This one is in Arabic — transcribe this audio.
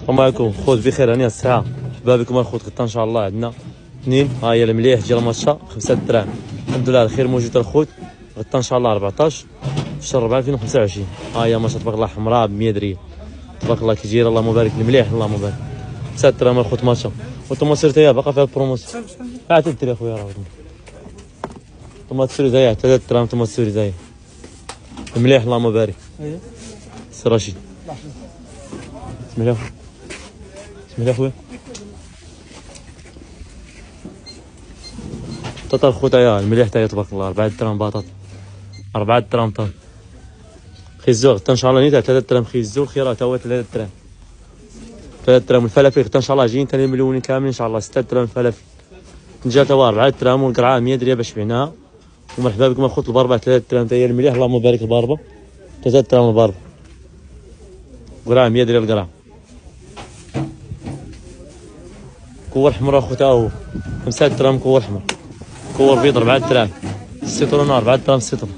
السلام عليكم خوت، بخير هانيه الساعه. مرحبا بكم الخوت. غدا ان شاء الله عندنا اثنين. ها هي المليح ديال الماتشا 5 دراهم. الحمد لله الخير موجود الخوت. غدا ان شاء الله 14 شهر 4 2025. ها هي ماتشا تبارك الله حمراء ب 100 ريال تبارك الله كيجير. اللهم بارك المليح اللهم بارك. 5 دراهم الخوت ماتشا. والطوماطير تاهي باقا فيها البروموسيون. عاد تدير اخويا راه طوماطير زايد 3 دراهم. طوماطير زايد المليح اللهم بارك. سي رشيد بسم الله بسم الله خويا. بطاطا الخوتايا المليح تاهي تبارك الله 4 دراهم بطاطا 4 دراهم طن. خيزو غدا ان شاء الله نيتها 3 دراهم. خيزو الخيار تا هو 3 دراهم 3 دراهم. الفلافل غدا ان شاء الله جايين ثاني مليونين كاملين ان شاء الله 6 دراهم الفلافل. الطنجة تا هو 4 دراهم والقرعه 100 ريال باش بعناها. ومرحبا بكم اخوت. الباربه 3 دراهم تا هي المليح اللهم بارك. الباربه 3 دراهم الباربه. قرعه 100 ريال القرعه. كور حمر اخويا هو 5 دراهم. كور حمر. كور بيض 4 دراهم. السيترون 4 دراهم السيترون.